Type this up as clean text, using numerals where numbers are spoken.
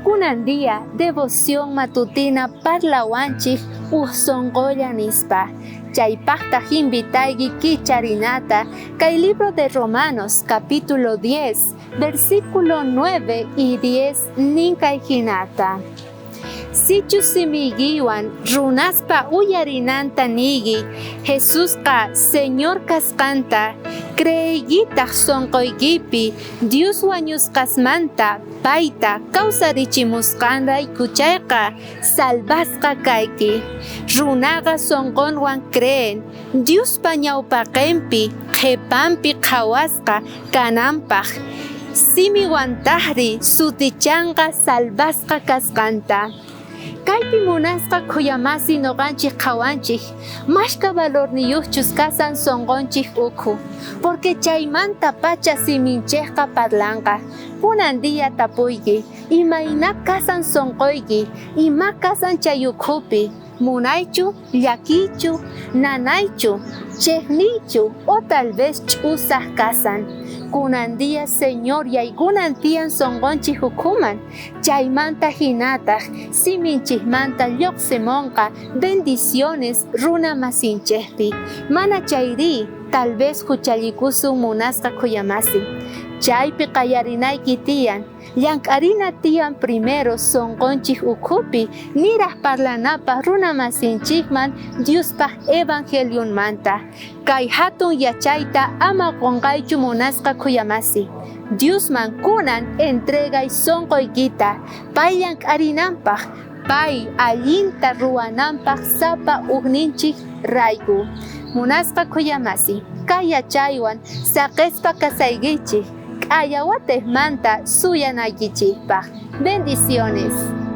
Un día, devoción matutina parlawanchik usongoya nispa. Chaypaqta invitaygi kicharinata kay libro de Romanos capítulo 10, versículo 9 y 10 ninkay hinata. Sichu simigiwan runaspa uyarinanta nigi Jesús ka Señor kasqanta creigitaq sonqoykipi Dios wañusqasmanta payta kawsarichimusqanray kuchayqa salvasqa kayki. Runaqa sonqonwan creen Diospa ñawpaqinpi qhipanpi qhawasqa kananpaq simiwantaqri sutichanqa salvasqa kasqanta. Kaypi munasqa khuyamasi noqanchik qhawanchik mashka valorniyuqchus kasan sonqonchik ukhu, porque chaymanta pacha siminchikqa parlanqa. Kunan día tapuyki, imayna kasan sonqoyki, ima kasan chay ukhupi, munaychu, llakichu, nanaychu, chejnichu o tal vez ch'usaq kasan. Kunan día Señor yaykunan tiyan sonqonchik ukhuman, chaymanta hinataq siminchikmanta lluqsimunqa bendiciones runa masinchikpi. Mana chayri, tal vez huchallikusun munasqa khuyamasi. Chaypi qallarinayki tiyan, llank'arina tiyan primero sonqonchik ukhupi niraq parlanapaq runa masinchikman Diospaq evangeliumanta. Kay hatun yachayta ama qunqaychu munasqa khuyamasi. Diosman kunan entregay sonqoykita, pay llank'arinanpaq, pay allinta ruwananpaq sapa hukninchik rayku. Munasqa khuyamasi, kay yachaywan saqespa kasaykichik, k'aya watejmanta suyanaykichikpaq. Bendiciones.